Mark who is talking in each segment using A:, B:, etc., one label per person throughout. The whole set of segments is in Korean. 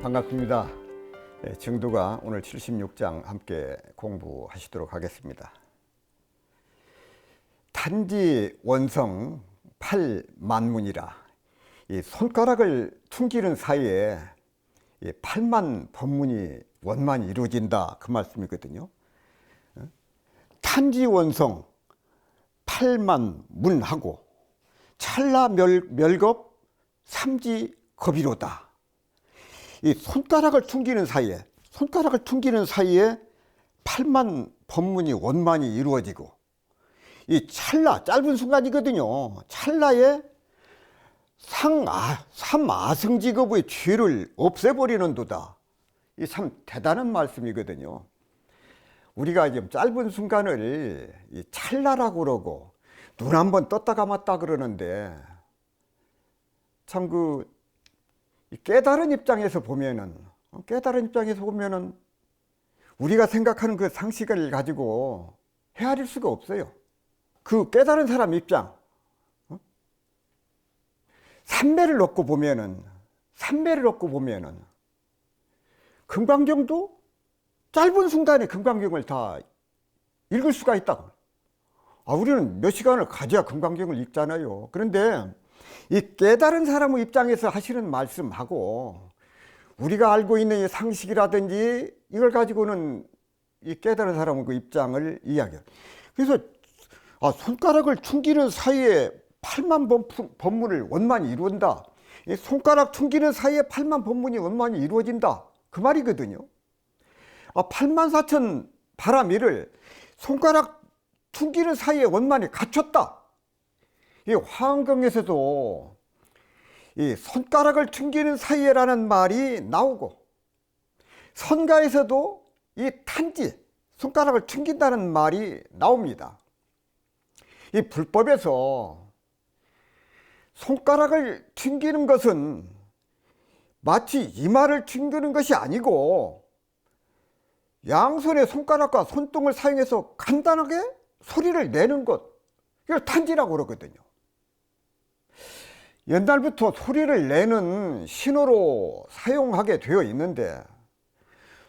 A: 반갑습니다. 정도가 오늘 76장 함께 공부하시도록 하겠습니다. 탄지 원성 8만문이라, 이 손가락을 퉁기는 사이에 8만 법문이 원만히 이루어진다, 그 말씀이거든요. 탄지 원성 8만 문하고 찰나 멸겁 삼지 겁이로다. 이 손가락을 퉁기는 사이에 8만 법문이 원만히 이루어지고, 이 찰나, 짧은 순간이거든요. 찰나에 삼아승직업의 죄를 없애버리는 도다. 이 참 대단한 말씀이거든요. 우리가 지금 짧은 순간을 이 찰나라고 그러고 눈 한번 떴다 감았다 그러는데, 참 깨달은 입장에서 보면은 우리가 생각하는 그 상식을 가지고 헤아릴 수가 없어요. 그 깨달은 사람 입장, 삼매를 놓고 보면은 금강경도 짧은 순간에 금강경을 다 읽을 수가 있다. 우리는 몇 시간을 가져야 금강경을 읽잖아요. 그런데 이 깨달은 사람의 입장에서 하시는 말씀하고 우리가 알고 있는 이 상식이라든지 이걸 가지고는 이 깨달은 사람의 그 입장을 이야기해요. 그래서 손가락을 퉁기는 사이에 8만 법문을 원만히 이룬다. 이 손가락 퉁기는 사이에 8만 법문이 원만히 이루어진다, 그 말이거든요. 8만 4천 바라미를 손가락 퉁기는 사이에 원만히 갖췄다. 이 화엄경에서도 이 손가락을 퉁기는 사이에라는 말이 나오고, 선가에서도 이 탄지, 손가락을 퉁긴다는 말이 나옵니다. 이 불법에서 손가락을 튕기는 것은 마치 이마를 튕기는 것이 아니고, 양손의 손가락과 손등을 사용해서 간단하게 소리를 내는 것, 이걸 탄지라고 그러거든요. 옛날부터 소리를 내는 신호로 사용하게 되어 있는데,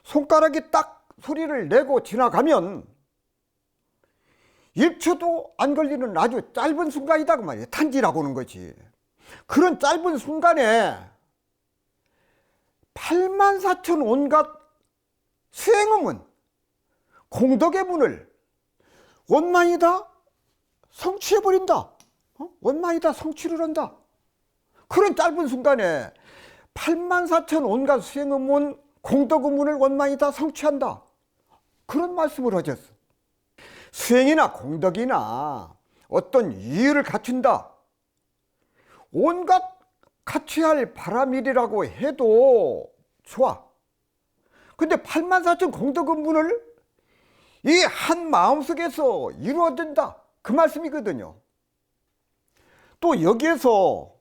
A: 손가락이 딱 소리를 내고 지나가면 1초도 안 걸리는 아주 짧은 순간이다, 그 말이에요. 탄지라고 하는 거지. 그런 짧은 순간에 8만 4천 온갖 수행의 문, 공덕의 문을 원만히 다 성취해버린다. 원만히 다 성취를 한다. 그런 짧은 순간에 8만 4천 온갖 수행의 문, 공덕의 문을 원만히 다 성취한다. 그런 말씀을 하셨어. 수행이나 공덕이나 어떤 이유를 갖춘다, 온갖 갖춰야 할 바람일이라고 해도 좋아. 근데 8만 4천 공덕의 문을 이 한 마음속에서 이루어진다, 그 말씀이거든요. 또 여기에서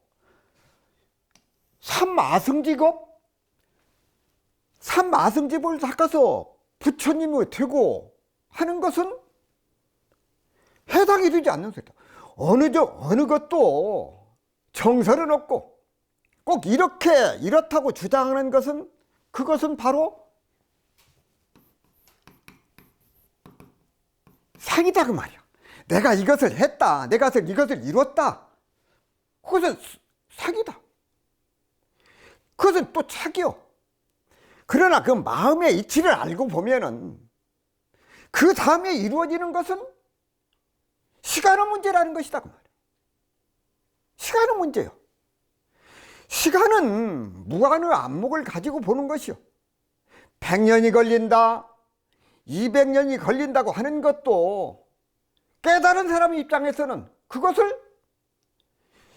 A: 삼아승직업을 닦아서 부처님이 되고 하는 것은 해당이 되지 않는 소리다. 어느 것도 정설은 없고 꼭 이렇다고 주장하는 것은, 그것은 바로 상이다, 그 말이야. 내가 이것을 했다, 내가 이것을 이뤘다, 그것은 상이다. 그것은 또 착이요. 그러나 그 마음의 이치를 알고 보면은 그 다음에 이루어지는 것은 시간의 문제라는 것이다, 그 말이야. 시간의 문제요. 시간은 무한의 안목을 가지고 보는 것이요. 100년이 걸린다, 200년이 걸린다고 하는 것도 깨달은 사람의 입장에서는 그것을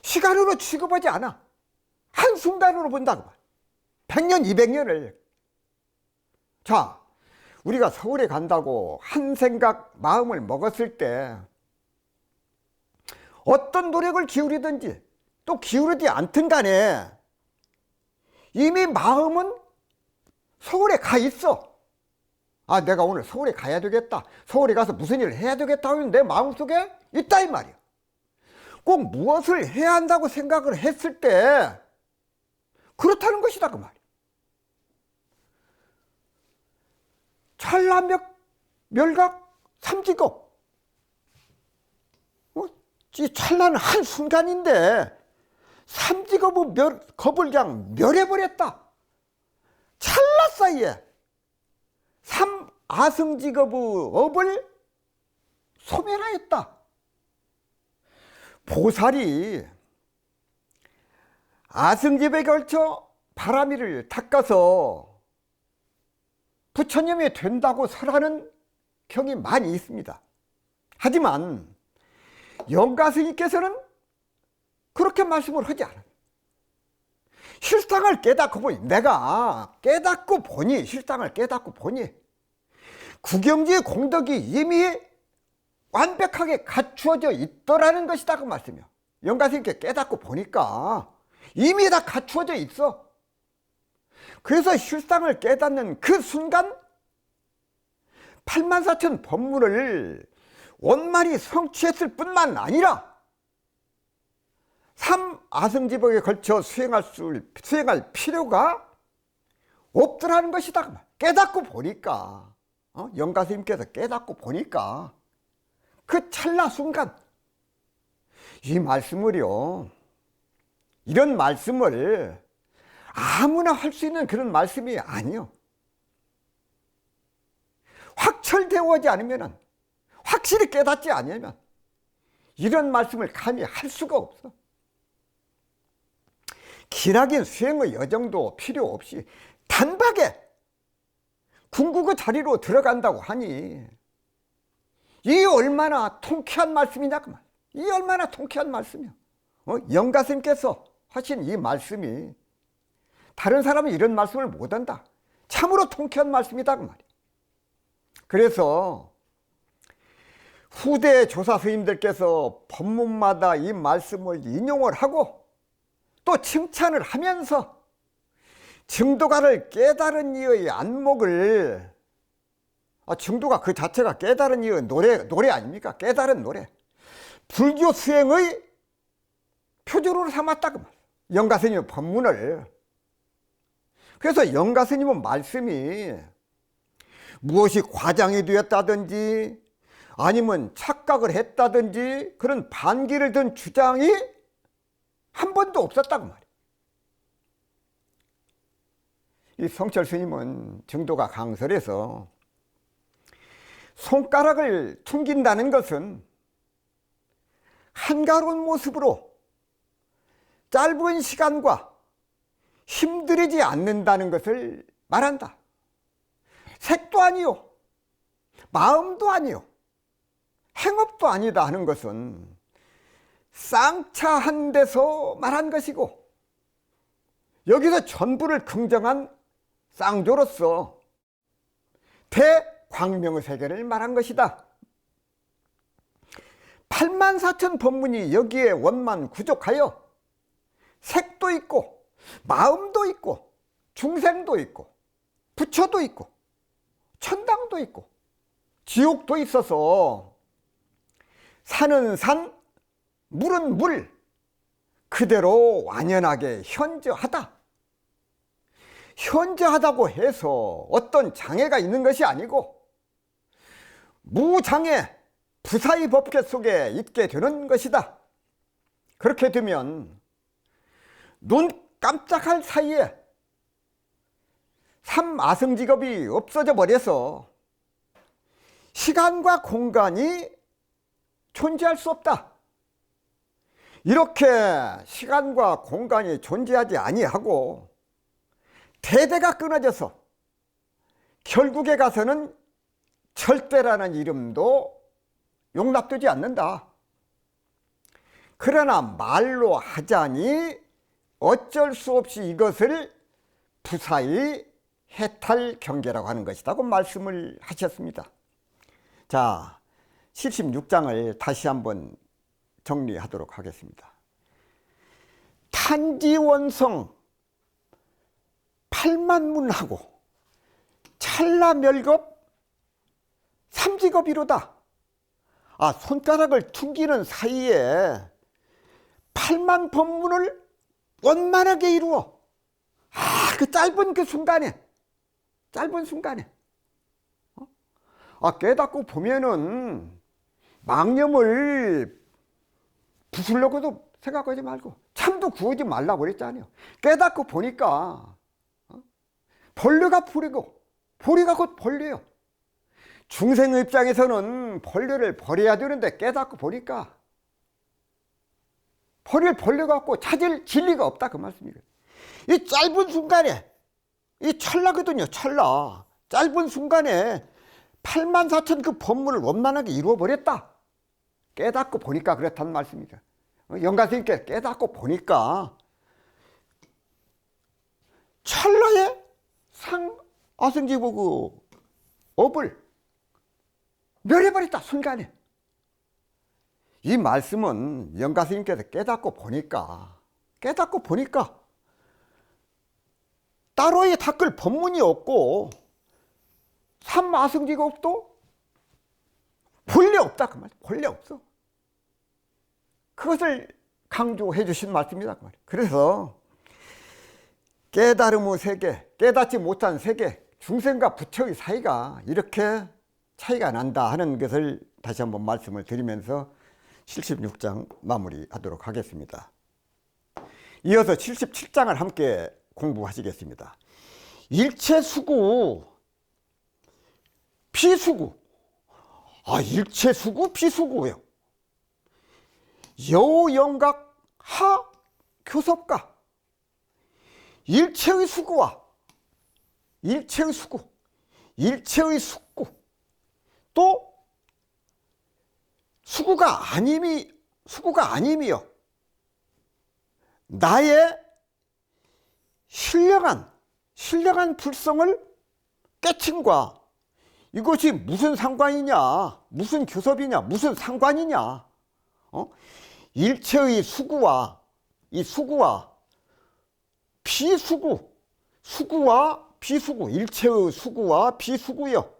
A: 시간으로 취급하지 않아. 한순간으로 본다고 말. 100년, 200년을. 자, 우리가 서울에 간다고 한 생각 마음을 먹었을 때 어떤 노력을 기울이든지 또 기울이지 않든 간에 이미 마음은 서울에 가 있어. 내가 오늘 서울에 가야 되겠다, 서울에 가서 무슨 일을 해야 되겠다 하는 내 마음속에 있다, 이 말이야. 꼭 무엇을 해야 한다고 생각을 했을 때 그렇다는 것이다, 그 말이야. 멸각 삼직업. 이 찰나는 한순간인데 삼직업의 겁을 그냥 멸해버렸다. 찰나 사이에 삼아승직업의 업을 소멸하였다. 보살이 아승집에 걸쳐 바람이를 닦아서 부처님이 된다고 설하는 경이 많이 있습니다. 하지만 영가스님께서는 그렇게 말씀을 하지 않아요. 실상을 깨닫고 보니, 내가 깨닫고 보니, 실상을 깨닫고 보니 구경지의 공덕이 이미 완벽하게 갖추어져 있더라는 것이다 그 말씀이요. 영가스님께 깨닫고 보니까 이미 다 갖추어져 있어. 그래서 실상을 깨닫는 그 순간 84,000 법문을 원만히 성취했을 뿐만 아니라 삼아승지법에 걸쳐 수행할 필요가 없더라는 것이다. 깨닫고 보니까, 영가스님께서 깨닫고 보니까 그 찰나 순간 이 말씀을요, 이런 말씀을 아무나 할 수 있는 그런 말씀이 아니요. 확철되어지 않으면, 확실히 깨닫지 않으면 이런 말씀을 감히 할 수가 없어. 기나긴 수행의 여정도 필요 없이 단박에 궁극의 자리로 들어간다고 하니 이 얼마나 통쾌한 말씀이냐 그 말. 이 얼마나 통쾌한 말씀이야. 영가스님께서 하신 이 말씀이 다른 사람은 이런 말씀을 못한다. 참으로 통쾌한 말씀이다 그 말이야. 그래서 후대 조사 스님들께서 법문마다 이 말씀을 인용을 하고 또 칭찬을 하면서 증도가를 깨달은 이의 안목을, 증도가 그 자체가 깨달은 이의 노래 아닙니까? 깨달은 노래. 불교 수행의 표준으로 삼았다 그 말. 영가스님의 법문을. 그래서 영가스님의 말씀이 무엇이 과장이 되었다든지 아니면 착각을 했다든지 그런 반기를 든 주장이 한 번도 없었다고 말이에요. 이 성철 스님은 증도가 강설에서 손가락을 퉁긴다는 것은 한가로운 모습으로 짧은 시간과 힘들이지 않는다는 것을 말한다. 색도 아니요, 마음도 아니요, 행업도 아니다 하는 것은 쌍차한 데서 말한 것이고, 여기서 전부를 긍정한 쌍조로서 대광명의 세계를 말한 것이다. 84,000 법문이 여기에 원만 구족하여 색도 있고 마음도 있고 중생도 있고 부처도 있고 천당도 있고 지옥도 있어서 산은 산, 물은 물 그대로 완연하게 현저하다. 현저하다고 해서 어떤 장애가 있는 것이 아니고 무장애 부사의 법계 속에 있게 되는 것이다. 그렇게 되면 눈 깜짝할 사이에 삼아승직업이 없어져 버려서 시간과 공간이 존재할 수 없다. 이렇게 시간과 공간이 존재하지 아니하고 대대가 끊어져서 결국에 가서는 절대라는 이름도 용납되지 않는다. 그러나 말로 하자니 어쩔 수 없이 이것을 부사의 해탈 경계라고 하는 것이라고 말씀을 하셨습니다. 자, 76장을 다시 한번 정리하도록 하겠습니다. 탄지원성 8만문하고 찰나멸겁 삼직업이로다. 손가락을 퉁기는 사이에 8만 법문을 원만하게 이루어 그 짧은 그 순간에 깨닫고 보면은 망념을 부수려고도 생각하지 말고 참도 구하지 말라고 그랬잖아요. 깨닫고 보니까 본래가 불이고 불이가 곧 본래요. 중생의 입장에서는 본래를 버려야 되는데 깨닫고 보니까 버릴 본래가 없고 찾을 진리가 없다, 그 말씀이에요. 이 짧은 순간에, 이 찰나거든요, 찰나. 짧은 순간에 84,000 그 법문을 원만하게 이루어버렸다. 깨닫고 보니까 그렇다는 말씀이죠. 영가스님께 깨닫고 보니까 찰나에 아승지부 그 업을 멸해버렸다, 순간에. 이 말씀은 영가스님께서 깨닫고 보니까 따로의 닦을 법문이 없고 삼아승지법도 본래 없다, 그 말. 본래 없어. 그것을 강조해 주신 말씀이다, 그 말이에요. 그래서 깨달음의 세계, 깨닫지 못한 세계, 중생과 부처의 사이가 이렇게 차이가 난다 하는 것을 다시 한번 말씀을 드리면서 76장 마무리하도록 하겠습니다. 이어서 77장을 함께 공부하시겠습니다. 일체수구, 비수구. 일체수구, 비수구요. 여우영각 하 교섭가. 일체의 수구와 일체의 수구, 일체의 숙구, 또 수구가 아님이요. 나의 신령한 불성을 깨침과 이것이 무슨 상관이냐, 무슨 교섭이냐, 무슨 상관이냐. 일체의 수구와 이 수구와 비수구, 수구와 비수구, 일체의 수구와 비수구요.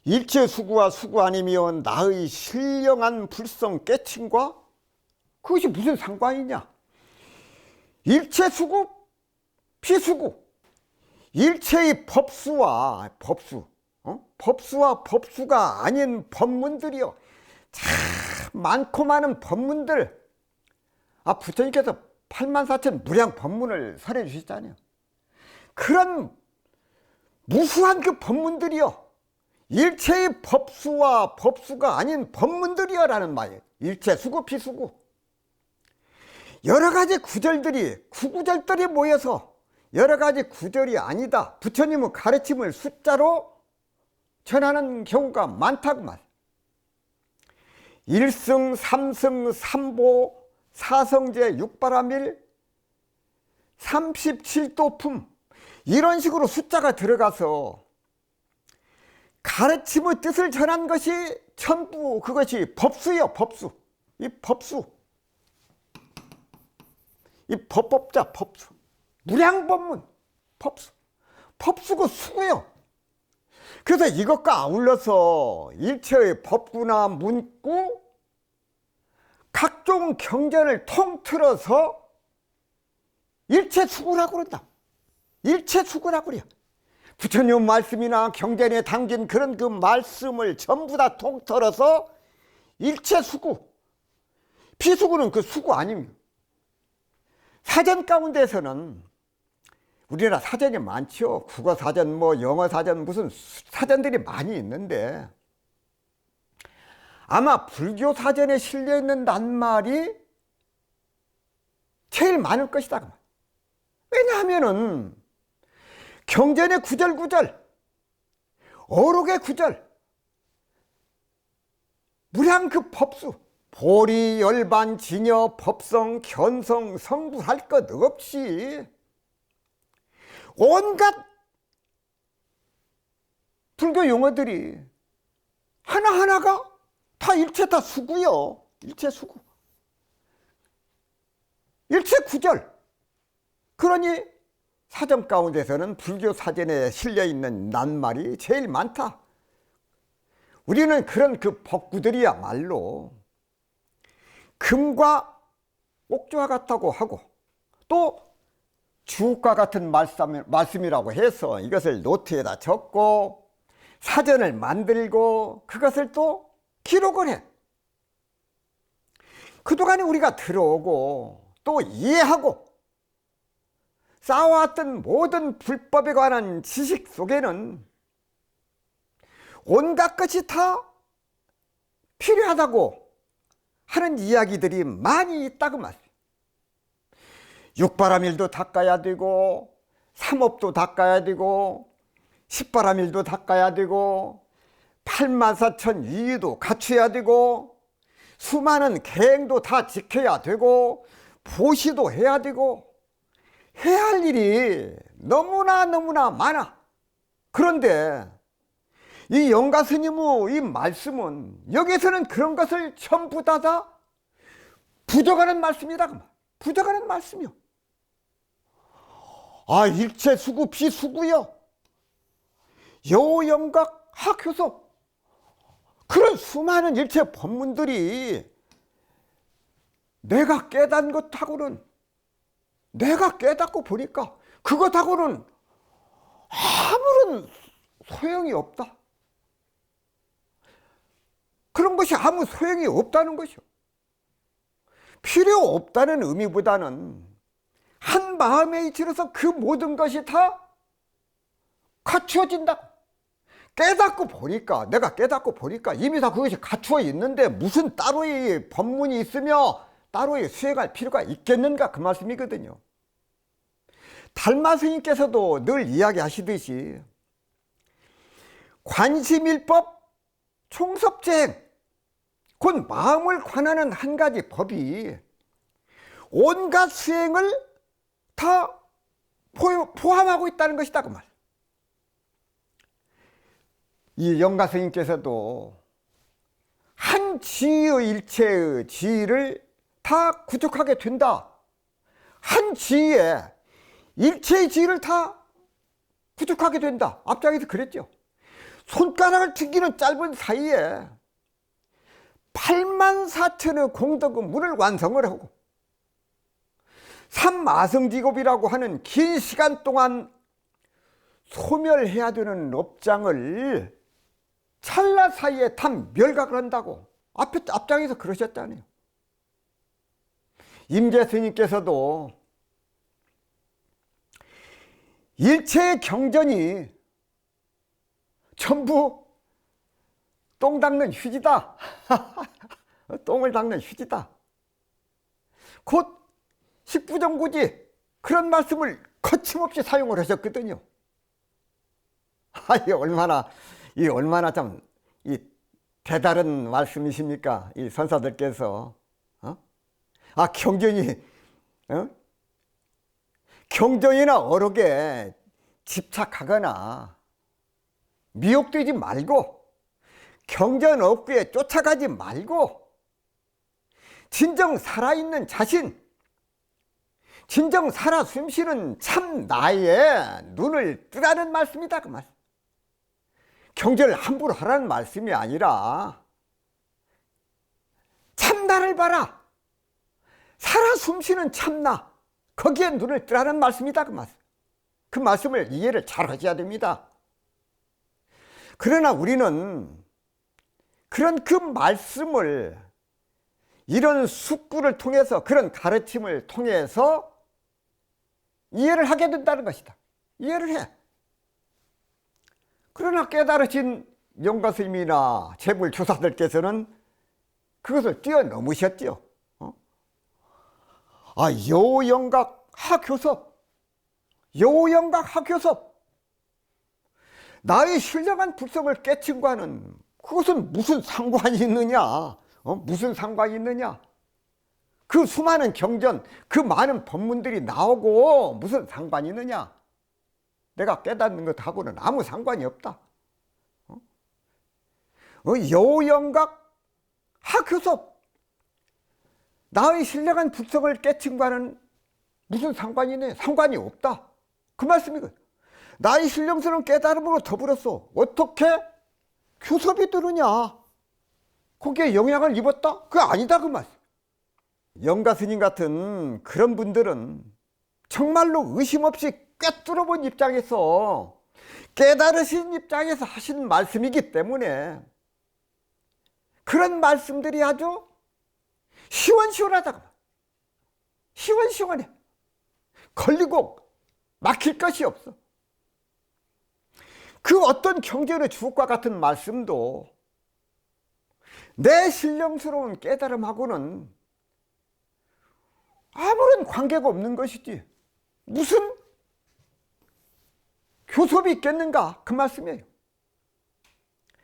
A: 일체 수구와 수구 아니면 나의 신령한 불성 깨침과 그것이 무슨 상관이냐. 일체 수구, 비수구, 일체의 법수와 법수가 아닌 법문들이요. 참 많고 많은 법문들. 부처님께서 84,000 무량 법문을 설해 주셨잖아요. 그런 무수한 그 법문들이요. 일체의 법수와 법수가 아닌 법문들이요 라는 말이에요. 일체 수구, 비수구. 여러 가지 구구절들이 모여서 여러 가지 구절이 아니다. 부처님의 가르침을 숫자로 전하는 경우가 많다고 말. 1승, 3승, 3보, 4성제, 6바라밀, 37도품 이런 식으로 숫자가 들어가서 가르침의 뜻을 전한 것이 전부 그것이 법수요, 법수. 이 법수. 이 법법자, 법수. 무량법문, 법수. 법수고 수고요. 그래서 이것과 아울러서 일체의 법구나 문구, 각종 경전을 통틀어서 일체수구라고 그런다. 일체수구라고 그래요. 부처님 말씀이나 경전에 담긴 그런 그 말씀을 전부 다 통틀어서 일체수구. 비수구는 그 수구 아닙니다. 사전 가운데서는 우리나라 사전이 많죠. 국어사전, 영어사전, 무슨 사전들이 많이 있는데 아마 불교 사전에 실려있는 낱말이 제일 많을 것이다. 왜냐하면은 경전의 구절, 어록의 구절, 무량 그 법수, 보리, 열반, 진여, 법성, 견성, 성부 할 것 없이 온갖 불교 용어들이 하나하나가 다 일체 다 수구요. 일체 수구. 일체 구절. 그러니 사전 가운데서는 불교 사전에 실려있는 낱말이 제일 많다. 우리는 그런 그 법구들이야말로 금과 옥조와 같다고 하고 또 주옥과 같은 말씀이라고 해서 이것을 노트에다 적고 사전을 만들고 그것을 또 기록을 해. 그동안에 우리가 들어오고 또 이해하고 쌓아왔던 모든 불법에 관한 지식 속에는 온갖 것이 다 필요하다고 하는 이야기들이 많이 있다고 말이에요. 육바라밀도 닦아야 되고, 삼업도 닦아야 되고, 십바라밀도 닦아야 되고, 84,000 위위도 갖춰야 되고, 수많은 계행도 다 지켜야 되고, 보시도 해야 되고, 해야 할 일이 너무나 많아. 그런데 이 영가 스님의 이 말씀은 여기서는 그런 것을 전부 다 부정하는 말씀이다. 부정하는 말씀이요. 일체 수구 비수구요. 여영각 학효소. 그런 수많은 일체 법문들이 내가 깨닫는 것하고는, 내가 깨닫고 보니까 그것하고는 아무런 소용이 없다. 그런 것이 아무 소용이 없다는 것이요. 필요 없다는 의미보다는 한 마음에 이치로서 그 모든 것이 다 갖추어진다. 깨닫고 보니까, 내가 깨닫고 보니까 이미 다 그것이 갖추어 있는데 무슨 따로의 법문이 있으며 따로의 수행할 필요가 있겠는가, 그 말씀이거든요. 달마 스님께서도 늘 이야기하시듯이 관심일법 총섭재행, 곧 마음을 관하는 한 가지 법이 온갖 수행을 다 포함하고 있다는 것이다, 그 말. 이 영가 스님께서도 한 지의 일체의 지를 다 구축하게 된다. 한 지에 일체의 지를 다 구축하게 된다. 앞장에서 그랬죠. 손가락을 튕기는 짧은 사이에 84,000의 공덕의 문을 완성을 하고 삼마성직업이라고 하는 긴 시간 동안 소멸해야 되는 업장을 찰나 사이에 다 멸각을 한다고 앞장에서 그러셨잖아요. 임재 스님께서도 일체의 경전이 전부 똥 닦는 휴지다. 똥을 닦는 휴지다. 곧 식부정구지, 그런 말씀을 거침없이 사용을 하셨거든요. 이 얼마나 참 이 대다른 말씀이십니까? 이 선사들께서 경전이나 어록에 집착하거나 미혹되지 말고 경전 업구에 쫓아가지 말고 진정 살아있는 자신, 진정 살아 숨쉬는 참 나의 눈을 뜨라는 말씀이다, 그 말씀. 경전을 함부로 하라는 말씀이 아니라 참나를 봐라, 살아 숨쉬는 참나, 거기에 눈을 뜨라는 말씀이다, 그 말씀. 그 말씀을 이해를 잘 하셔야 됩니다. 그러나 우리는 그런 그 말씀을 이런 숙구를 통해서, 그런 가르침을 통해서 이해를 하게 된다는 것이다. 이해를 해. 그러나 깨달으신 영가 스님이나 재불조사들께서는 그것을 뛰어넘으셨죠. 여영각 학효섭, 여영각 학효섭, 나의 신령한 불성을 깨친과는 그것은 무슨 상관이 있느냐? 무슨 상관이 있느냐? 그 수많은 경전, 그 많은 법문들이 나오고 무슨 상관이 있느냐? 내가 깨닫는 것하고는 아무 상관이 없다. 여영각 학효섭, 나의 신령한 불성을 깨친과는 무슨 상관이 있느냐? 상관이 없다. 그 말씀이거든. 나의 신령스러운 깨달음으로 더불어서 어떻게 교섭이 되느냐? 거기에 영향을 입었다? 그게 아니다, 그 말씀. 영가 스님 같은 그런 분들은 정말로 의심 없이 꿰뚫어 본 입장에서 깨달으신 입장에서 하신 말씀이기 때문에 그런 말씀들이 아주 시원시원하다고. 시원시원해. 걸리고 막힐 것이 없어. 그 어떤 경전의 주옥과 같은 말씀도 내 신령스러운 깨달음하고는 아무런 관계가 없는 것이지 무슨 교섭이 있겠는가, 그 말씀이에요.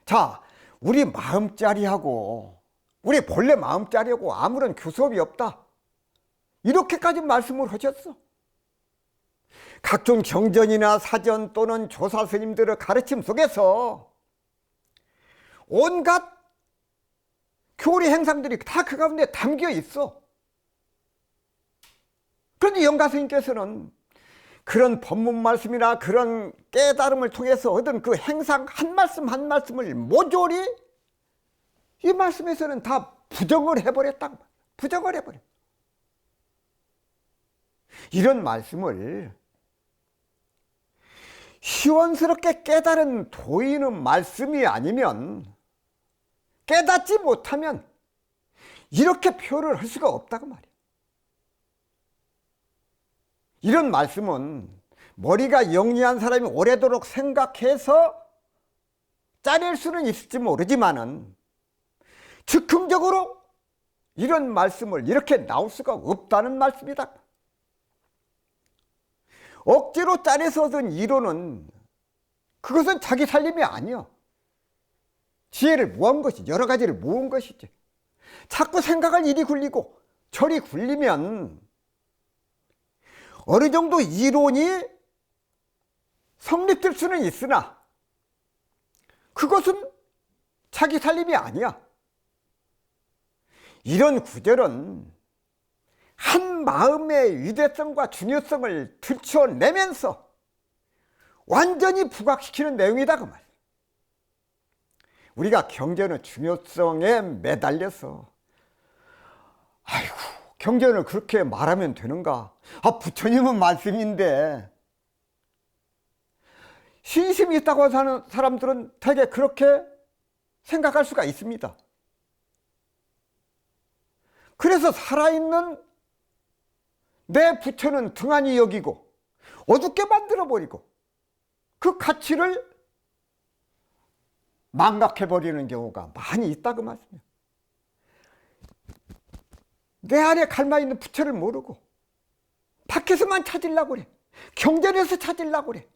A: 자, 우리 마음자리하고 우리 본래 마음자리하고 아무런 교섭이 없다, 이렇게까지 말씀을 하셨어. 각종 경전이나 사전 또는 조사 스님들의 가르침 속에서 온갖 교리 행상들이 다 그 가운데 담겨 있어. 그런데 영가 스님께서는 그런 법문 말씀이나 그런 깨달음을 통해서 얻은 그 행상 한 말씀 한 말씀을 모조리 이 말씀에서는 다 부정을 해버렸다고. 부정을 해버려. 이런 말씀을 시원스럽게 깨달은 도인의 말씀이 아니면, 깨닫지 못하면 이렇게 표현을 할 수가 없다고 말이야. 이런 말씀은 머리가 영리한 사람이 오래도록 생각해서 짜낼 수는 있을지 모르지만은 즉흥적으로 이런 말씀을 이렇게 나올 수가 없다는 말씀이다. 억지로 짜내서 얻은 이론은 그것은 자기 살림이 아니야. 지혜를 모은 것이, 여러 가지를 모은 것이지. 자꾸 생각을 이리 굴리고 저리 굴리면 어느 정도 이론이 성립될 수는 있으나 그것은 자기 살림이 아니야. 이런 구절은 한 마음의 위대성과 중요성을 들춰내면서 완전히 부각시키는 내용이다, 그 말. 우리가 경전의 중요성에 매달려서 아이고, 경전을 그렇게 말하면 되는가? 부처님은 말씀인데. 신심이 있다고 하는 사람들은 되게 그렇게 생각할 수가 있습니다. 그래서 살아있는 내 부처는 등한히 여기고 어둡게 만들어버리고 그 가치를 망각해버리는 경우가 많이 있다, 그 말씀이에요. 내 안에 갈마있는 부처를 모르고 밖에서만 찾으려고 그래. 경전에서 찾으려고 그래.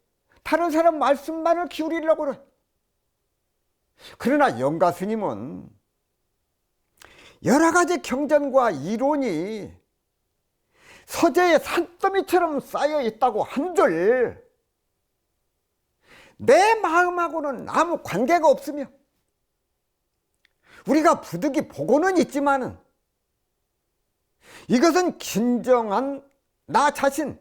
A: 다른 사람 말씀만을 기울이려고 그래. 그러나 영가 스님은 여러 가지 경전과 이론이 서재의 산더미처럼 쌓여 있다고 한들 내 마음하고는 아무 관계가 없으며, 우리가 부득이 보고는 있지만은 이것은 진정한 나 자신,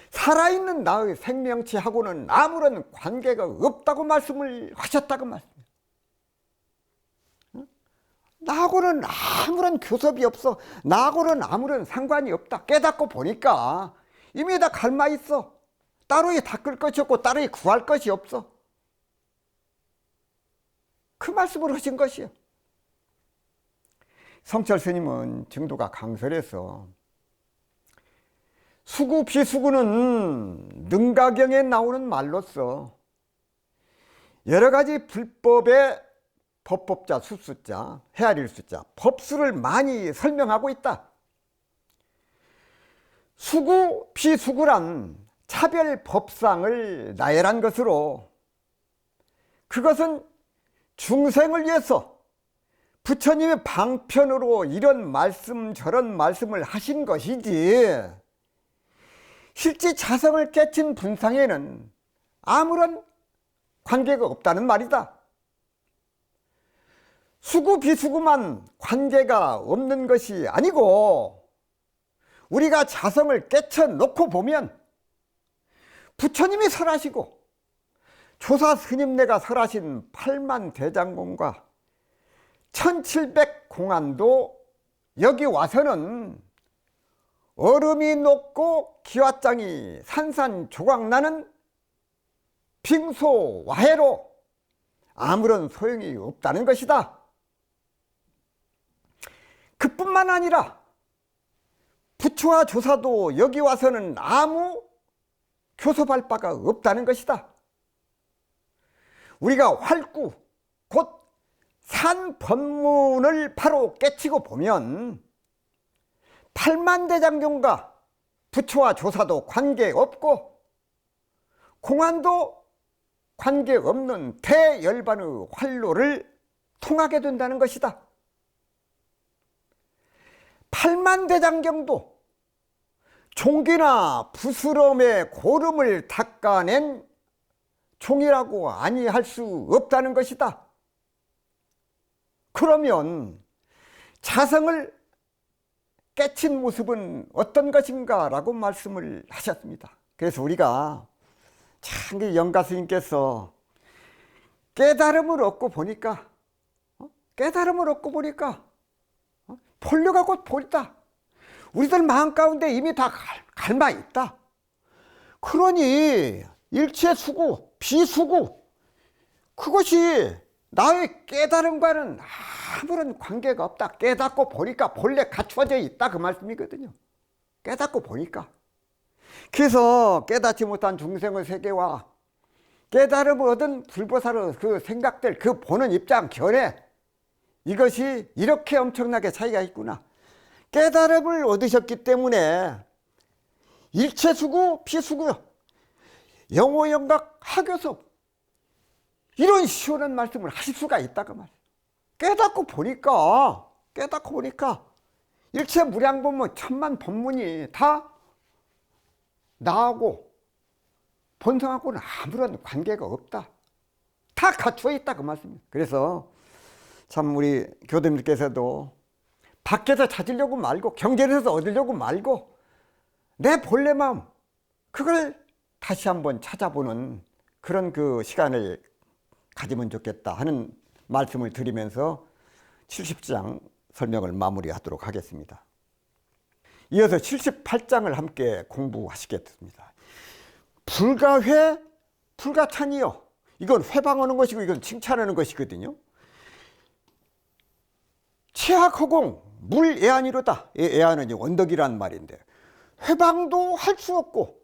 A: 살아있는 나의 생명체하고는 아무런 관계가 없다고 말씀을 하셨다고 말씀이에요. 나하고는 아무런 교섭이 없어. 나하고는 아무런 상관이 없다. 깨닫고 보니까 이미 다 갈마 있어. 따로이 닦을 것이 없고 따로이 구할 것이 없어. 그 말씀을 하신 것이요. 성철 스님은 증도가 강설에서 수구 비수구는 능가경에 나오는 말로서 여러 가지 불법의 법법자, 수수자, 헤아릴 수자, 법수를 많이 설명하고 있다. 수구, 비수구란 차별 법상을 나열한 것으로 그것은 중생을 위해서 부처님의 방편으로 이런 말씀 저런 말씀을 하신 것이지 실제 자성을 깨친 분상에는 아무런 관계가 없다는 말이다. 수구 비수구만 관계가 없는 것이 아니고 우리가 자성을 깨쳐놓고 보면 부처님이 설하시고 조사 스님네가 설하신 8만 대장공과 1700공안도 여기 와서는 얼음이 녹고 기와장이 산산조각 나는 빙소와해로 아무런 소용이 없다는 것이다. 그뿐만 아니라 부처와 조사도 여기 와서는 아무 교섭할 바가 없다는 것이다. 우리가 활구 곧 산법문을 바로 깨치고 보면 팔만대장경과 부처와 조사도 관계없고 공안도 관계없는 대열반의 활로를 통하게 된다는 것이다. 팔만대장경도 종기나 부스럼의 고름을 닦아낸 종이라고 아니할 수 없다는 것이다. 그러면 자성을 깨친 모습은 어떤 것인가 라고 말씀을 하셨습니다. 그래서 우리가 참 영가 스님께서 깨달음을 얻고 보니까 본류가 곧 보리다. 우리들 마음 가운데 이미 다 갈마 있다. 그러니 일체수구, 비수구, 그것이 나의 깨달음과는 아무런 관계가 없다. 깨닫고 보니까 본래 갖추어져 있다, 그 말씀이거든요. 깨닫고 보니까. 그래서 깨닫지 못한 중생의 세계와 깨달음을 얻은 불보살의 그 생각들, 그 보는 입장, 견해, 이것이 이렇게 엄청나게 차이가 있구나. 깨달음을 얻으셨기 때문에 일체수구, 비수구, 영호영각, 하교섭, 이런 시원한 말씀을 하실 수가 있다고 말이에요. 깨닫고 보니까 일체 무량법문, 천만 법문이 다 나하고 본성하고는 아무런 관계가 없다. 다 갖추어 있다, 그 말씀이에요. 그래서 참 우리 교도님께서도 밖에서 찾으려고 말고 경전에서 얻으려고 말고 내 본래 마음, 그걸 다시 한번 찾아보는 그런 그 시간을 가지면 좋겠다 하는 말씀을 드리면서 70장 설명을 마무리하도록 하겠습니다. 이어서 78장을 함께 공부하시겠습니다. 불가회, 불가찬이요. 이건 회방하는 것이고 이건 칭찬하는 것이거든요. 체학허공, 물애안이로다. 애안은 원덕이란 말인데 회방도 할 수 없고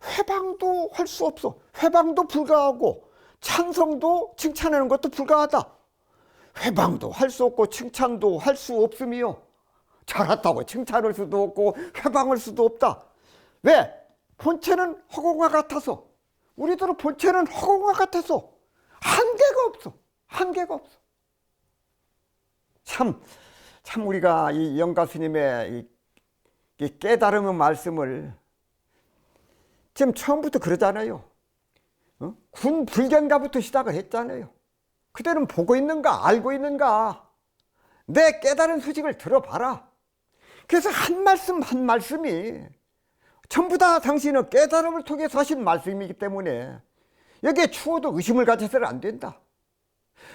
A: 회방도 할 수 없어. 회방도 불가하고 찬성도 칭찬하는 것도 불가하다. 회방도 할 수 없고 칭찬도 할 수 없으며 잘했다고 칭찬할 수도 없고 회방할 수도 없다. 왜? 본체는 허공과 같아서. 우리들은 본체는 허공과 같아서 한계가 없어. 한계가 없어. 참 우리가 이 영가 스님의 이 깨달음의 말씀을 지금 처음부터 그러잖아요. 군 불견가부터 시작을 했잖아요. 그대는 보고 있는가, 알고 있는가? 내 깨달은 소식을 들어봐라. 그래서 한 말씀 한 말씀이 전부 다 당신의 깨달음을 통해서 하신 말씀이기 때문에 여기에 추워도 의심을 가져서는 안 된다.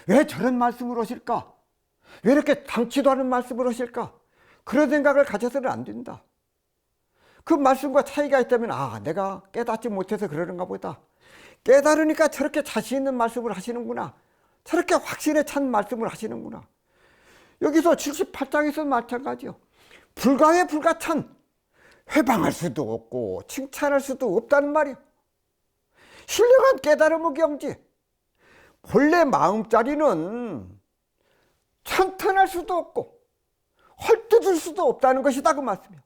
A: 왜 저런 말씀을 하실까? 왜 이렇게 당치도 않은 말씀을 하실까? 그런 생각을 가져서는 안 된다. 그 말씀과 차이가 있다면 내가 깨닫지 못해서 그러는가 보다. 깨달으니까 저렇게 자신 있는 말씀을 하시는구나. 저렇게 확신에 찬 말씀을 하시는구나. 여기서 78장에서 마찬가지요. 불가에 불가찬, 회방할 수도 없고 칭찬할 수도 없다는 말이요. 신령한 깨달음의 경지, 본래 마음자리는 찬탄할 수도 없고 헐뜯을 수도 없다는 것이다, 그 말씀이요.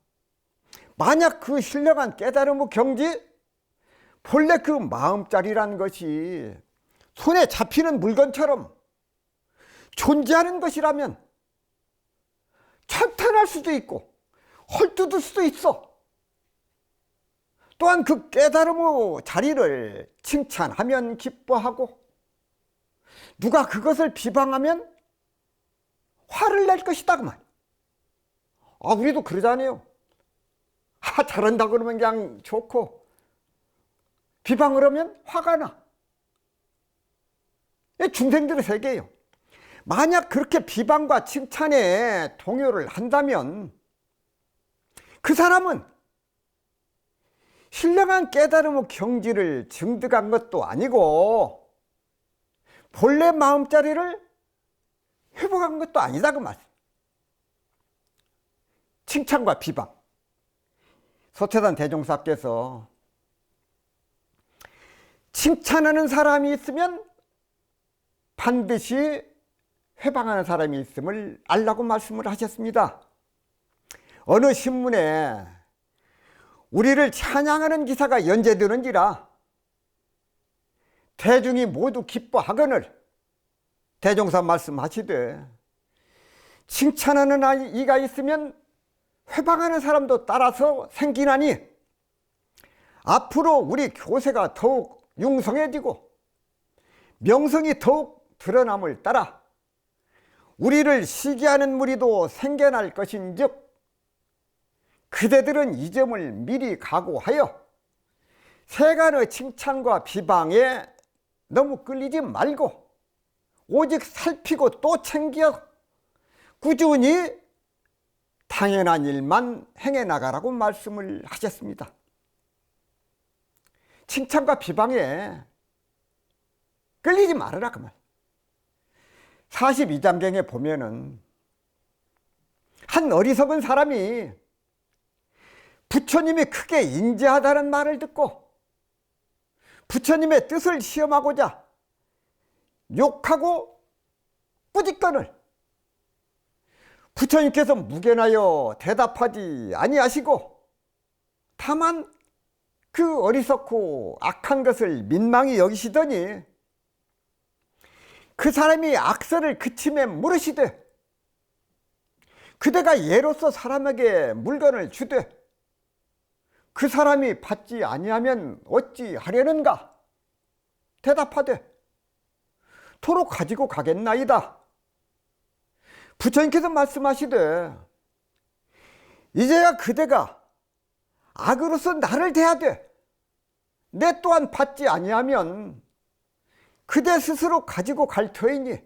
A: 만약 그 신령한 깨달음의 경지, 본래 그 마음자리라는 것이 손에 잡히는 물건처럼 존재하는 것이라면 찬탄할 수도 있고 헐뜯을 수도 있어. 또한 그 깨달음의 자리를 칭찬하면 기뻐하고 누가 그것을 비방하면 화를 낼 것이다, 그 말. 우리도 그러잖아요. 잘한다 그러면 그냥 좋고 비방을 하면 화가 나. 중생들의 세계예요. 만약 그렇게 비방과 칭찬에 동요를 한다면 그 사람은 신령한 깨달음의 경지를 증득한 것도 아니고 본래 마음자리를 회복한 것도 아니다 그 말씀. 칭찬과 비방. 소태산 대종사께서 칭찬하는 사람이 있으면 반드시 회방하는 사람이 있음을 알라고 말씀을 하셨습니다. 어느 신문에 우리를 찬양하는 기사가 연재되는지라 대중이 모두 기뻐하거늘 대종사 말씀하시되 칭찬하는 이가 있으면 회방하는 사람도 따라서 생기나니 앞으로 우리 교세가 더욱 융성해지고 명성이 더욱 드러남을 따라 우리를 시기하는 무리도 생겨날 것인즉 그대들은 이 점을 미리 각오하여 세간의 칭찬과 비방에 너무 끌리지 말고 오직 살피고 또 챙겨 꾸준히 당연한 일만 행해 나가라고 말씀을 하셨습니다. 칭찬과 비방에 끌리지 말아라 그 말. 42장경에 보면은 한 어리석은 사람이 부처님이 크게 인자하다는 말을 듣고 부처님의 뜻을 시험하고자 욕하고 꾸짖거늘 부처님께서 묵연하여 대답하지 아니하시고 다만 그 어리석고 악한 것을 민망히 여기시더니 그 사람이 악설을 그침에 물으시되 그대가 예로서 사람에게 물건을 주되 그 사람이 받지 아니하면 어찌 하려는가 대답하되 토록 가지고 가겠나이다. 부처님께서 말씀하시되 이제야 그대가 악으로서 나를 대하되 내 또한 받지 아니하면 그대 스스로 가지고 갈 터이니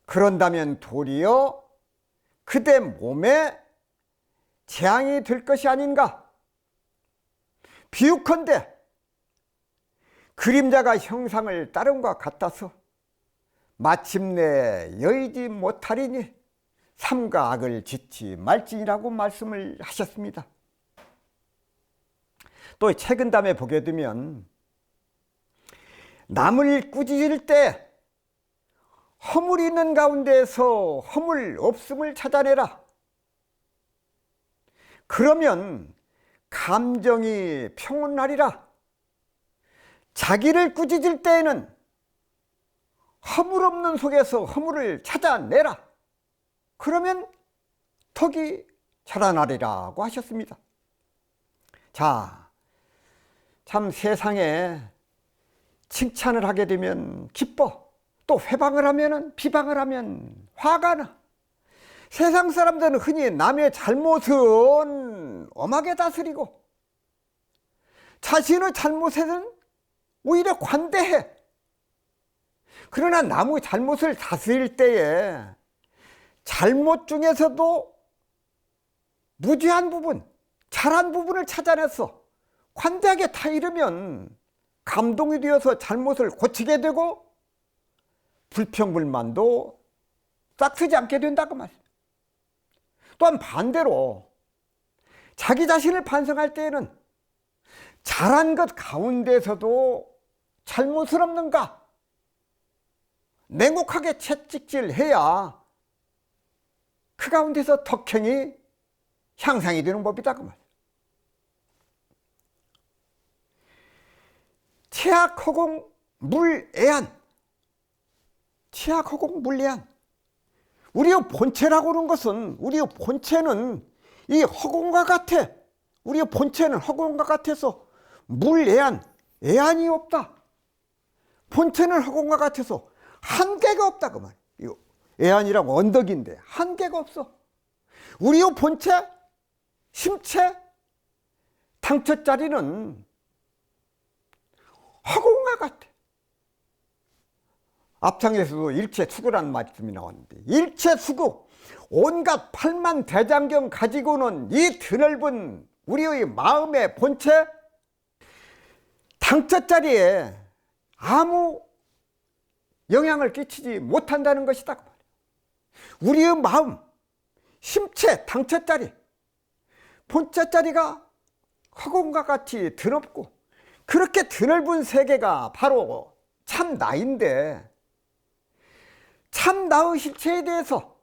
A: 그런다면 도리어 그대 몸에 재앙이 될 것이 아닌가. 비유컨대 그림자가 형상을 따름과 같아서 마침내 여의지 못하리니 삼가 악을 짓지 말지니라고 말씀을 하셨습니다. 또 책은담에 보게 되면 남을 꾸짖을 때 허물이 있는 가운데에서 허물 없음을 찾아내라. 그러면 감정이 평온하리라. 자기를 꾸짖을 때에는 허물 없는 속에서 허물을 찾아내라. 그러면 덕이 자라나리라고 하셨습니다. 자, 참 세상에 칭찬을 하게 되면 기뻐, 또 회방을 하면 비방을 하면 화가 나. 세상 사람들은 흔히 남의 잘못은 엄하게 다스리고 자신의 잘못에는 오히려 관대해. 그러나 남의 잘못을 다스릴 때에 잘못 중에서도 무죄한 부분, 잘한 부분을 찾아내서 관대하게 타이르면 감동이 되어서 잘못을 고치게 되고 불평불만도 싹트지 않게 된다고 말이에요. 또한 반대로 자기 자신을 반성할 때에는 잘한 것 가운데서도 잘못은 없는가 냉혹하게 채찍질해야 그 가운데서 덕행이 향상이 되는 법이다 그 말이에요. 치악허공 물애안, 치악허공 물애안. 우리의 본체라고 하는 것은, 우리의 본체는 이 허공과 같아. 우리의 본체는 허공과 같아서 물애안, 애안이 없다. 본체는 허공과 같아서 한계가 없다 그 말이에요. 애안이라고 언덕인데 한계가 없어. 우리의 본체, 심체, 당처자리는 허공과 같아. 앞창에서도 일체수구라는 말씀이 나왔는데 일체수구, 온갖 팔만 대장경 가지고는 이 드넓은 우리의 마음의 본체 당처자리에 아무 영향을 끼치지 못한다는 것이다. 우리의 마음, 심체, 당처자리, 본처자리가 허공과 같이 드넓고, 그렇게 드넓은 세계가 바로 참 나인데, 참 나의 실체에 대해서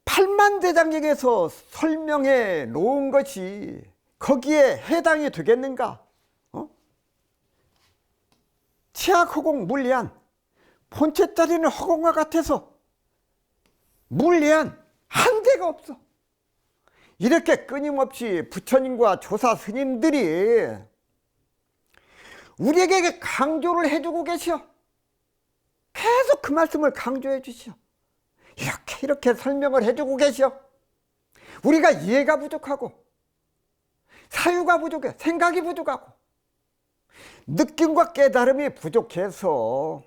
A: 팔만대장경에서 설명해 놓은 것이 거기에 해당이 되겠는가? 치약 허공 물리한, 본체짜리는 허공과 같아서 물리한 한계가 없어. 이렇게 끊임없이 부처님과 조사 스님들이 우리에게 강조를 해주고 계시오. 계속 그 말씀을 강조해 주시오. 이렇게 설명을 해주고 계시오. 우리가 이해가 부족하고, 사유가 부족해, 생각이 부족하고, 느낌과 깨달음이 부족해서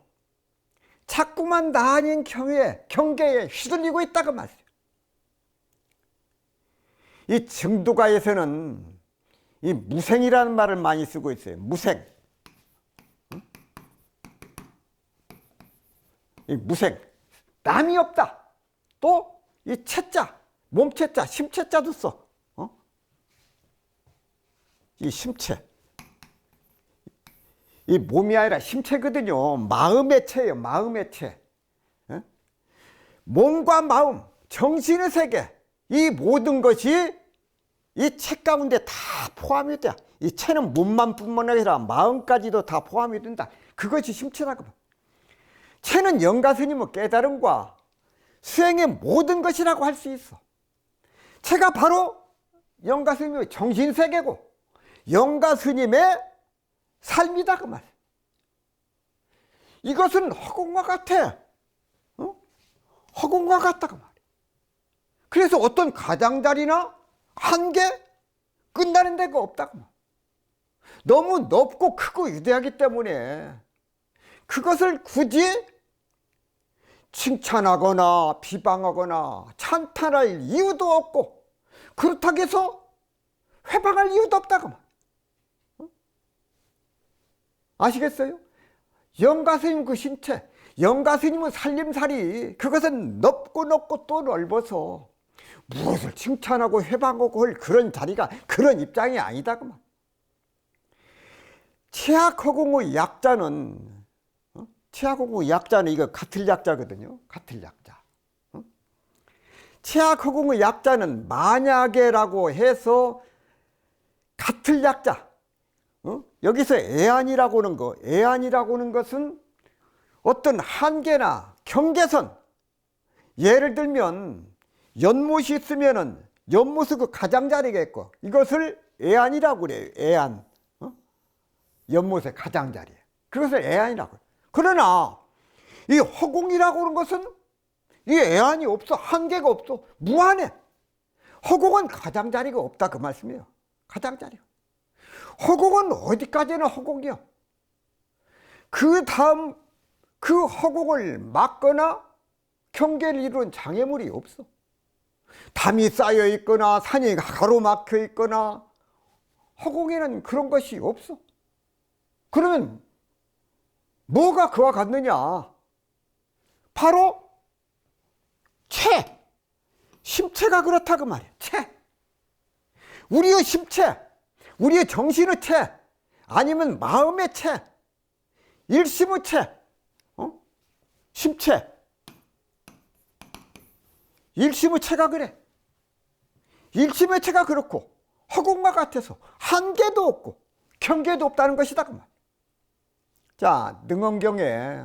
A: 자꾸만 나 아닌 경계에 휘둘리고 있다고 말이에요. 이 증도가에서는 이 무생이라는 말을 많이 쓰고 있어요. 무생. 이 무생. 남이 없다. 또 이 채자, 몸채자, 심채자도 써. 이 심체. 이 몸이 아니라 심체거든요. 마음의 체예요. 마음의 체. 몸과 마음, 정신의 세계, 이 모든 것이 이 체 가운데 다 포함이 돼. 이 체는 몸만 뿐만 아니라 마음까지도 다 포함이 된다. 그것이 심체라고. 체는 영가스님의 깨달음과 수행의 모든 것이라고 할 수 있어. 체가 바로 영가스님의 정신세계고 영가스님의 삶이다 그 말. 이것은 허공과 같아. 허공과 같다 그 말. 그래서 어떤 가장자리나 한계 끝나는 데가 없다 그 말. 너무 넓고 크고 위대하기 때문에 그것을 굳이 칭찬하거나 비방하거나 찬탄할 이유도 없고, 그렇다고 해서 회방할 이유도 없다고 말. 아시겠어요? 영가스님 그 신체, 영가스님의 살림살이, 그것은 넓고 넓고 또 넓어서 무엇을 칭찬하고 회방하고 할 그런 자리가, 그런 입장이 아니다 그 말. 치약허공의 약자는, 치약허공의 약자는 이거 같을 약자거든요. 같을 약자. 치약허공의 약자는 만약에라고 해서 같을 약자. 여기서 애안이라고 하는 거, 애안이라고 하는 것은 어떤 한계나 경계선, 예를 들면 연못이 있으면은 연못의 그 가장자리가 있고, 이것을 애안이라고 그래요. 애안. 연못의 가장자리. 그것을 애안이라고 해요. 그러나 이 허공이라고 하는 것은 이 애안이 없어. 한계가 없어. 무한해. 허공은 가장자리가 없다 그 말씀이에요. 가장자리. 허공은 어디까지나 허공이요. 그 다음 그 허공을 막거나 경계를 이루는 장애물이 없어. 담이 쌓여 있거나 산이 가로막혀 있거나 허공에는 그런 것이 없어. 그러면 뭐가 그와 같느냐? 바로 체, 심체가 그렇다 그 말이야. 체. 우리의 심체, 우리의 정신의 체, 아니면 마음의 체, 일심의 체, 심체, 일심의 체가 그래. 일심의 체가 그렇고 허공과 같아서 한계도 없고 경계도 없다는 것이다 그 말. 자, 능엄경에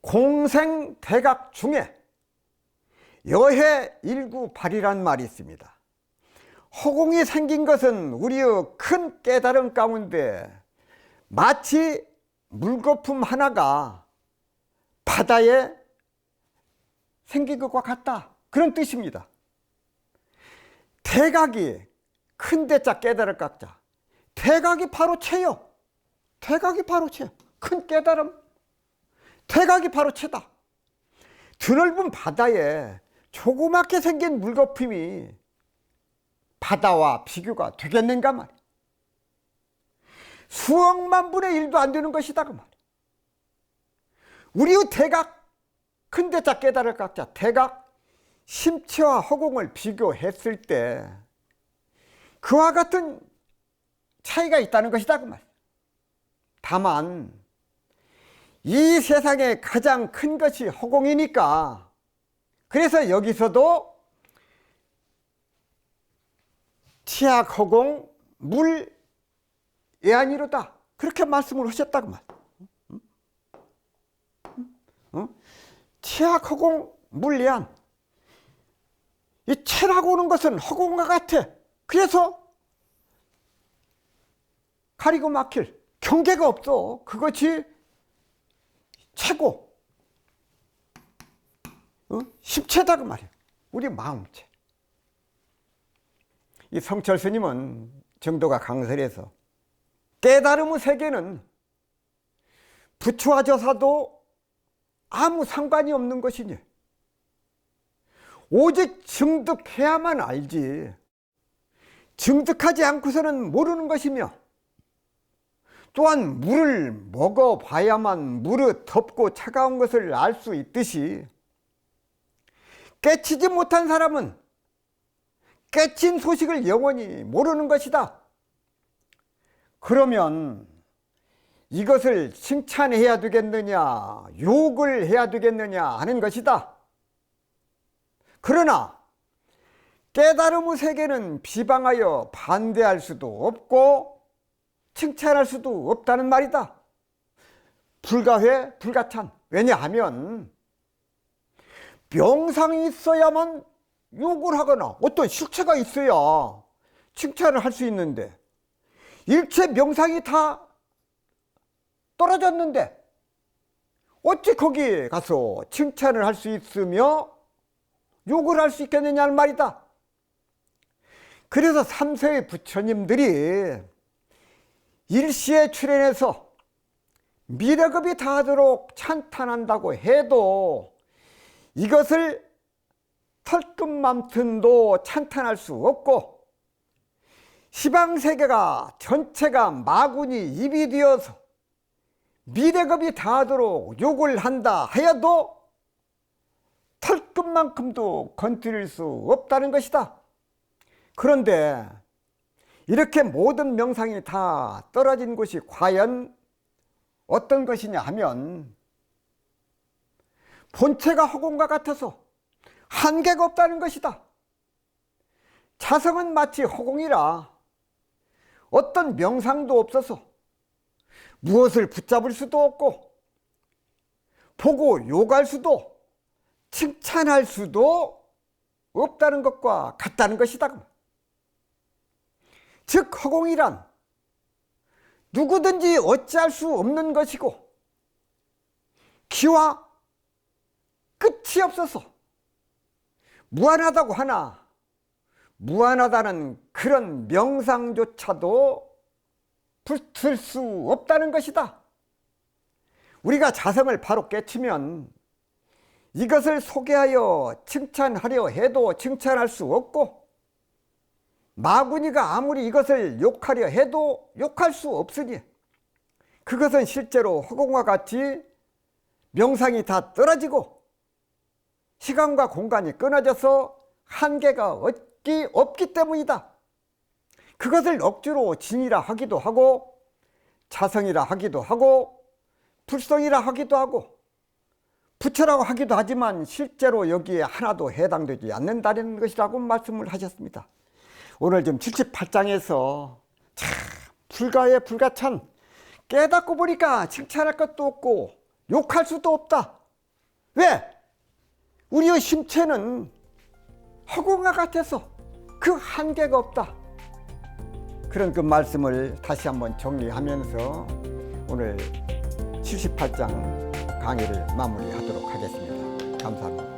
A: 공생대각 중에 여해 일구발이란 말이 있습니다. 허공이 생긴 것은 우리의 큰 깨달음 가운데 마치 물거품 하나가 바다에 생긴 것과 같다, 그런 뜻입니다. 대각이 큰 대자 깨달을 각자, 대각이 바로 체요. 대각이 바로 체. 큰 깨달음, 대각이 바로 체다. 드넓은 바다에 조그맣게 생긴 물거품이 바다와 비교가 되겠는가 말이야. 수억만 분의 1도 안 되는 것이다 그 말이야. 우리의 대각, 근데 자 깨달을 각자 대각 심체와 허공을 비교했을 때 그와 같은 차이가 있다는 것이다 그 말이야. 다만 이 세상에 가장 큰 것이 허공이니까 그래서 여기서도 치약 허공 물 애안이로다 그렇게 말씀을 하셨다고 말. 치약 허공 물 애안. 이 체라고 하는 것은 허공과 같아. 그래서 가리고 막힐 경계가 없어. 그것이 최고 십체다 그 말이야. 우리 마음체. 이 성철 스님은 정도가 강설해서 깨달음의 세계는 부처와 저사도 아무 상관이 없는 것이니 오직 증득해야만 알지 증득하지 않고서는 모르는 것이며 또한 물을 먹어봐야만 물의 덥고 차가운 것을 알 수 있듯이 깨치지 못한 사람은 깨친 소식을 영원히 모르는 것이다. 그러면 이것을 칭찬해야 되겠느냐 욕을 해야 되겠느냐 하는 것이다. 그러나 깨달음의 세계는 비방하여 반대할 수도 없고 칭찬할 수도 없다는 말이다. 불가회 불가찬. 왜냐하면 명상이 있어야만 욕을 하거나 어떤 실체가 있어야 칭찬을 할 수 있는데 일체 명상이 다 떨어졌는데 어찌 거기에 가서 칭찬을 할 수 있으며 욕을 할 수 있겠느냐는 말이다. 그래서 3세의 부처님들이 일시에 출연해서 미래급이 다하도록 찬탄한다고 해도 이것을 털끝만큼도 찬탄할 수 없고 시방세계가 전체가 마구니 입이 되어서 미래급이 다하도록 욕을 한다 하여도 털끝만큼도 건드릴 수 없다는 것이다. 그런데 이렇게 모든 명상이 다 떨어진 곳이 과연 어떤 것이냐 하면 본체가 허공과 같아서 한계가 없다는 것이다. 자성은 마치 허공이라 어떤 명상도 없어서 무엇을 붙잡을 수도 없고 보고 욕할 수도 칭찬할 수도 없다는 것과 같다는 것이다. 즉 허공이란 누구든지 어찌할 수 없는 것이고 기와 끝이 없어서 무한하다고 하나 무한하다는 그런 명상조차도 붙을 수 없다는 것이다. 우리가 자성을 바로 깨치면 이것을 소개하여 칭찬하려 해도 칭찬할 수 없고 마구니가 아무리 이것을 욕하려 해도 욕할 수 없으니 그것은 실제로 허공과 같이 명상이 다 떨어지고 시간과 공간이 끊어져서 한계가 없기 때문이다. 그것을 억지로 진이라 하기도 하고 자성이라 하기도 하고 불성이라 하기도 하고 부처라고 하기도 하지만 실제로 여기에 하나도 해당되지 않는다는 것이라고 말씀을 하셨습니다. 오늘 지금 78장에서 참 불가에 불가찬 깨닫고 보니까 칭찬할 것도 없고 욕할 수도 없다. 왜? 우리의 심체는 허공과 같아서 그 한계가 없다. 그런 그 말씀을 다시 한번 정리하면서 오늘 78장 강의를 마무리하도록 하겠습니다. 감사합니다.